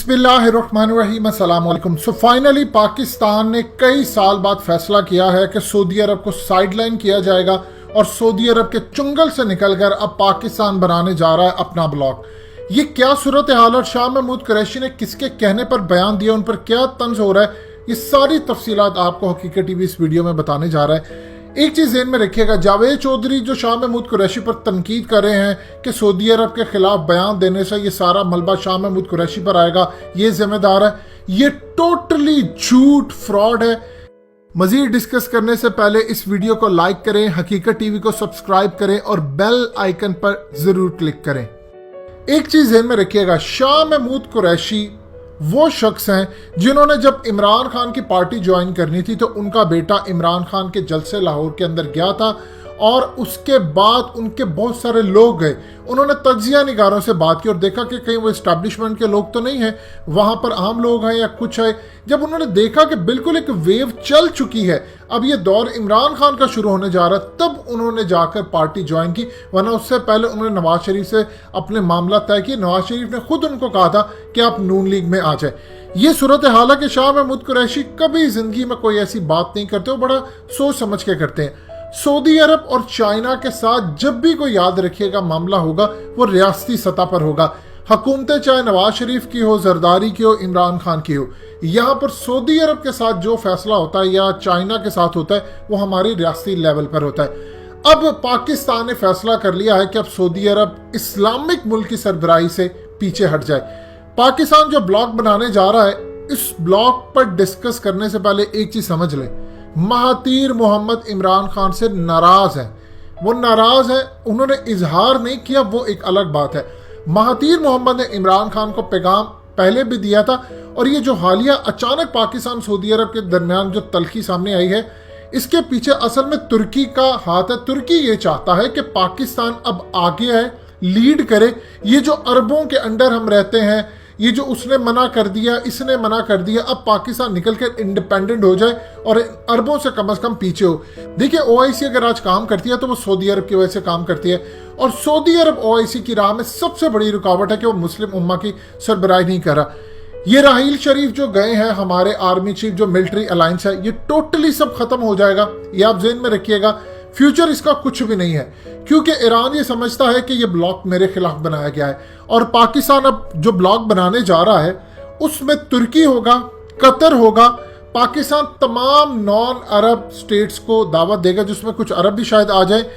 बिस्मिल्लाहिर्रहमानिर्रहीम अस्सलाम वालेकुम। सो फाइनली पाकिस्तान ने कई साल बाद फैसला किया है कि सऊदी अरब को साइडलाइन किया जाएगा और सऊदी अरब के चुंगल से निकलकर अब पाकिस्तान बनाने जा रहा है अपना ब्लॉक। ये क्या सूरत हाल और शाह महमूद कुरैशी ने किसके कहने पर बयान दिया, उन पर क्या तंज हो रहा है, ये सारी तफसीलात आपको हकीकत टीवी इस वीडियो में बताने जा रहा है। एक चीज़ ज़हन में रखिएगा, जावेद चौधरी जो शाह महमूद कुरैशी पर तनकीद कर रहे हैं कि सऊदी अरब के खिलाफ बयान देने से ये सारा मलबा शाह महमूद कुरैशी पर आएगा, ये जिम्मेदार है, ये टोटली झूठ फ्रॉड है। मजीद डिस्कस करने से पहले इस वीडियो को लाइक करें, हकीकत टीवी को सब्सक्राइब करें और बेल आइकन पर ज़रूर क्लिक करें। एक चीज़ ज़हन में रखिएगा, शाह महमूद कुरैशी वो शख्स हैं जिन्होंने जब इमरान खान की पार्टी ज्वाइन करनी थी तो उनका बेटा इमरान खान के जलसे लाहौर के अंदर गया था और उसके बाद उनके बहुत सारे लोग गए, उन्होंने तज्जिया निगारों से बात की और देखा कि कहीं वो इस्टेब्लिशमेंट के लोग तो नहीं हैं, वहाँ पर आम लोग हैं या कुछ है। जब उन्होंने देखा कि बिल्कुल एक वेव चल चुकी है, अब ये दौर इमरान खान का शुरू होने जा रहा है, तब उन्होंने जाकर पार्टी ज्वाइन की, वरना उससे पहले उन्होंने नवाज शरीफ से अपने मामला तय किए। नवाज शरीफ ने खुद उनको कहा था कि आप नून लीग में आ जाए। ये सूरत हाल है कि शाह महमूद कुरैशी कभी जिंदगी में कोई ऐसी बात नहीं करते, वो बड़ा सोच समझ के करते हैं। सऊदी अरब और चाइना के साथ जब भी कोई याद रखिएगा मामला होगा वो रियासती सतह पर होगा। हुकूमतें चाहे नवाज शरीफ की हो, जरदारी की हो, इमरान खान की हो, यहाँ पर सऊदी अरब के साथ जो फैसला होता है या चाइना के साथ होता है वो हमारी रियासती लेवल पर होता है। अब पाकिस्तान ने फैसला कर लिया है कि अब सऊदी अरब इस्लामिक मुल्क की सरबराही से पीछे हट जाए। पाकिस्तान जो ब्लॉक बनाने जा रहा है, इस ब्लॉक पर डिस्कस करने से पहले एक चीज समझ लें, महातीर मोहम्मद इमरान खान से नाराज है। वो नाराज है, उन्होंने इजहार नहीं किया, वो एक अलग बात है। महातीर मोहम्मद ने इमरान खान को पैगाम पहले भी दिया था और ये जो हालिया अचानक पाकिस्तान सऊदी अरब के दरमियान जो तलखी सामने आई है, इसके पीछे असल में तुर्की का हाथ है। तुर्की ये चाहता है कि पाकिस्तान अब आगे है, लीड करे। ये जो अरबों के अंडर हम रहते हैं, ये जो उसने मना कर दिया, इसने मना कर दिया, अब पाकिस्तान निकल कर इंडिपेंडेंट हो जाए और अरबों से कम पीछे हो। देखिए ओआईसी अगर आज काम करती है तो वो सऊदी अरब की वजह से काम करती है और सऊदी अरब ओआईसी की राह में सबसे बड़ी रुकावट है कि वो मुस्लिम उम्मा की सरबराही नहीं कर रहा। ये राहील शरीफ जो गए हैं, हमारे आर्मी चीफ, जो मिलिट्री अलायंस है, ये टोटली सब खत्म हो जाएगा। ये आप ज़हन में रखिएगा, फ्यूचर इसका कुछ भी नहीं है, क्योंकि ईरान ये समझता है कि ये ब्लॉक मेरे खिलाफ बनाया गया है और पाकिस्तान अब जो ब्लॉक बनाने जा रहा है उसमें तुर्की होगा, कतर होगा। पाकिस्तान तमाम नॉन अरब स्टेट्स को दावत देगा, जिसमें कुछ अरब भी शायद आ जाए।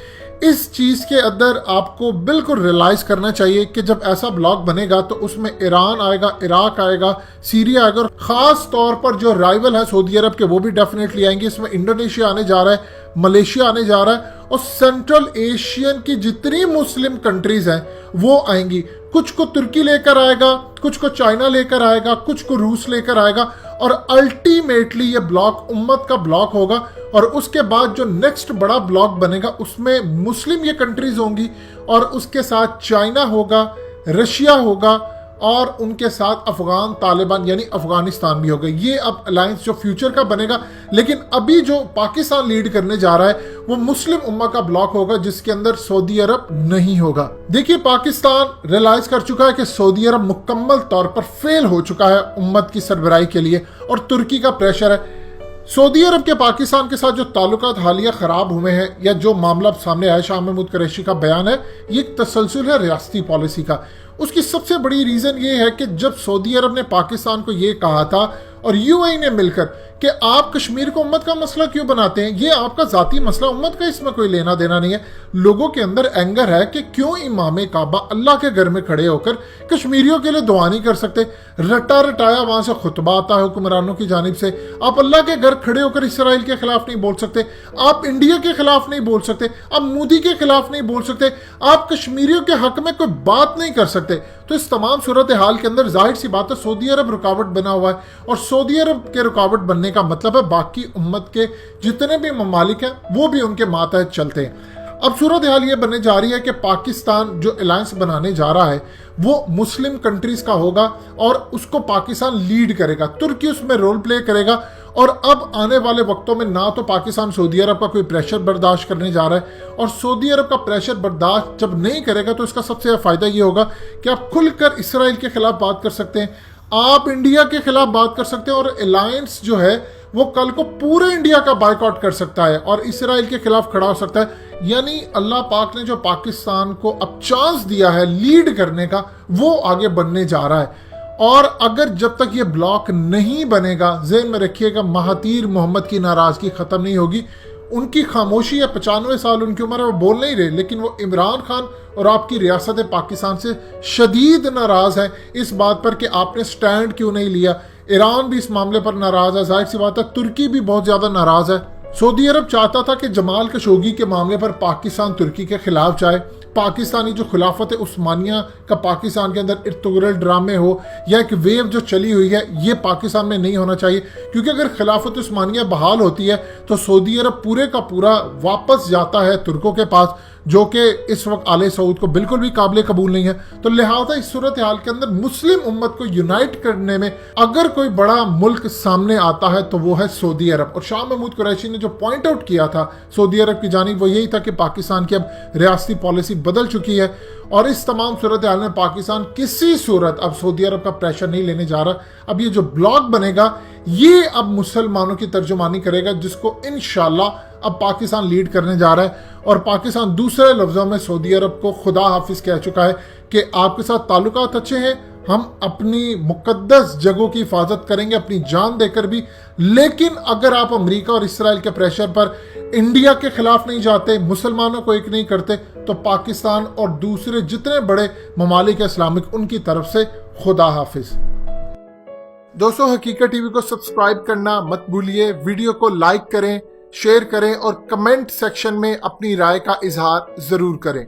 इस चीज़ के अंदर आपको बिल्कुल रियलाइज़ करना चाहिए कि जब ऐसा ब्लॉक बनेगा तो उसमें ईरान आएगा, इराक आएगा, सीरिया आएगा और ख़ास तौर पर जो राइवल है सऊदी अरब के वो भी डेफिनेटली आएंगे। इसमें इंडोनेशिया आने जा रहा है, मलेशिया आने जा रहा है और सेंट्रल एशियन की जितनी मुस्लिम कंट्रीज हैं वो आएंगी। कुछ को तुर्की लेकर आएगा, कुछ को चाइना लेकर आएगा, कुछ को रूस लेकर आएगा और अल्टीमेटली ये ब्लॉक उम्मत का ब्लॉक होगा। और उसके बाद जो नेक्स्ट बड़ा ब्लॉक बनेगा उसमें मुस्लिम ये कंट्रीज होंगी और उसके साथ चाइना होगा, रशिया होगा और उनके साथ अफगान तालिबान यानी अफगानिस्तान भी होगा। ये अब अलायंस जो फ्यूचर का बनेगा, लेकिन अभी जो पाकिस्तान लीड करने जा रहा है वो मुस्लिम उम्मा का ब्लॉक होगा जिसके अंदर सऊदी अरब नहीं होगा। देखिए पाकिस्तान रियलाइज कर चुका है कि सऊदी अरब मुकम्मल तौर पर फेल हो चुका है उम्मत की सरबराही के लिए और तुर्की का प्रेशर है। सऊदी अरब के पाकिस्तान के साथ जो ताल्लुकात हालिया ख़राब हुए हैं या जो मामला सामने आया, शाह महमूद कुरैशी का बयान है, ये एक तसलसल है रियासती पॉलिसी का। उसकी सबसे बड़ी रीज़न ये है कि जब सऊदी अरब ने पाकिस्तान को ये कहा था और यूएई ने मिलकर कि आप कश्मीर को उम्मत का मसला क्यों बनाते हैं, ये आपका ज़ाती मसला, उम्मत का इसमें कोई लेना देना नहीं है। लोगों के अंदर एंगर है कि क्यों इमाम काबा अल्लाह के घर में खड़े होकर कश्मीरियों के लिए दुआ नहीं कर सकते। रटा रटाया वहाँ से खुतबा आता है हुक्मरानों की जानिब से, आप अल्लाह के घर खड़े होकर इसराइल के खिलाफ नहीं बोल सकते, आप इंडिया के खिलाफ नहीं बोल सकते, आप मोदी के खिलाफ नहीं बोल सकते, आप कश्मीरियों के हक में कोई बात नहीं कर सकते। तो इस तमाम सूरत हाल के अंदर जाहिर सी बात है सऊदी अरब रुकावट बना हुआ है और सऊदी अरब के रुकावट बनने का मतलब है बाकी उम्मत के जितने भी ममालिक हैं वो भी उनके मातहत चलते हैं। अब सूरत हाल ये बनने जा रही है कि पाकिस्तान जो अलायंस बनाने जा रहा है वो मुस्लिम कंट्रीज का होगा और उसको पाकिस्तान लीड करेगा, तुर्की उसमें रोल प्ले करेगा। और अब आने वाले वक्तों में ना तो पाकिस्तान सऊदी अरब का कोई प्रेशर बर्दाश्त करने जा रहा है और सऊदी अरब का प्रेशर बर्दाश्त जब नहीं करेगा तो इसका सबसे फ़ायदा ये होगा कि आप खुलकर इसराइल के खिलाफ बात कर सकते हैं, آپ انڈیا کے خلاف بات کر سکتے ہیں اور الائنس جو ہے وہ کل کو پورے انڈیا کا بائیکاٹ کر سکتا ہے اور اسرائیل کے خلاف کھڑا ہو سکتا ہے. یعنی اللہ پاک نے جو پاکستان کو اب چانس دیا ہے لیڈ کرنے کا، وہ آگے بڑھنے جا رہا ہے. اور اگر جب تک یہ بلاک نہیں بنے گا، ذہن میں رکھیے گا، مہاتیر محمد کی ناراضگی ختم نہیں ہوگی. ان کی خاموشی ہے، 95 سال ان کی عمر ہے، وہ بول نہیں رہے، لیکن وہ عمران خان اور آپ کی ریاست پاکستان سے شدید ناراض ہے اس بات پر کہ آپ نے سٹینڈ کیوں نہیں لیا. ایران بھی اس معاملے پر ناراض ہے، ظاہر سی بات ہے ترکی بھی بہت زیادہ ناراض ہے. سعودی عرب چاہتا تھا کہ جمال خشوگی کے معاملے پر پاکستان ترکی کے خلاف جائے. پاکستانی جو خلافت عثمانیہ کا پاکستان کے اندر ارطغرل ڈرامے ہو یا ایک ویو جو چلی ہوئی ہے، یہ پاکستان میں نہیں ہونا چاہیے. کیونکہ اگر خلافت عثمانیہ بحال ہوتی ہے تو سعودی عرب پورے کا پورا واپس جاتا ہے ترکوں کے پاس، جو کہ اس وقت آل سعود کو بالکل بھی قابل قبول نہیں ہے. تو لہٰذا اس صورتحال کے اندر مسلم امت کو یونائٹ کرنے میں اگر کوئی بڑا ملک سامنے آتا ہے تو وہ ہے سعودی عرب. اور شاہ محمود قریشی نے جو پوائنٹ آؤٹ کیا تھا سعودی عرب کی جانب، وہ یہی تھا کہ پاکستان کی اب ریاستی پالیسی بدل چکی ہے اور اس تمام صورتحال میں پاکستان کسی صورت اب سعودی عرب کا پریشر نہیں لینے جا رہا. اب یہ جو بلاک بنے گا یہ اب مسلمانوں کی ترجمانی کرے گا، جس کو انشاءاللہ اب پاکستان لیڈ کرنے جا رہا ہے. اور پاکستان دوسرے لفظوں میں سعودی عرب کو خدا حافظ کہہ چکا ہے کہ آپ کے ساتھ تعلقات اچھے ہیں، ہم اپنی مقدس جگہوں کی حفاظت کریں گے اپنی جان دے کر بھی، لیکن اگر آپ امریکہ اور اسرائیل کے پریشر پر انڈیا کے خلاف نہیں جاتے، مسلمانوں کو ایک نہیں کرتے، تو پاکستان اور دوسرے جتنے بڑے ممالک اسلامک ان کی طرف سے خدا حافظ. دوستو حقیقت ٹی وی کو سبسکرائب کرنا مت بھولیے، ویڈیو کو لائک کریں، شیئر کریں اور کمنٹ سیکشن میں اپنی رائے کا اظہار ضرور کریں.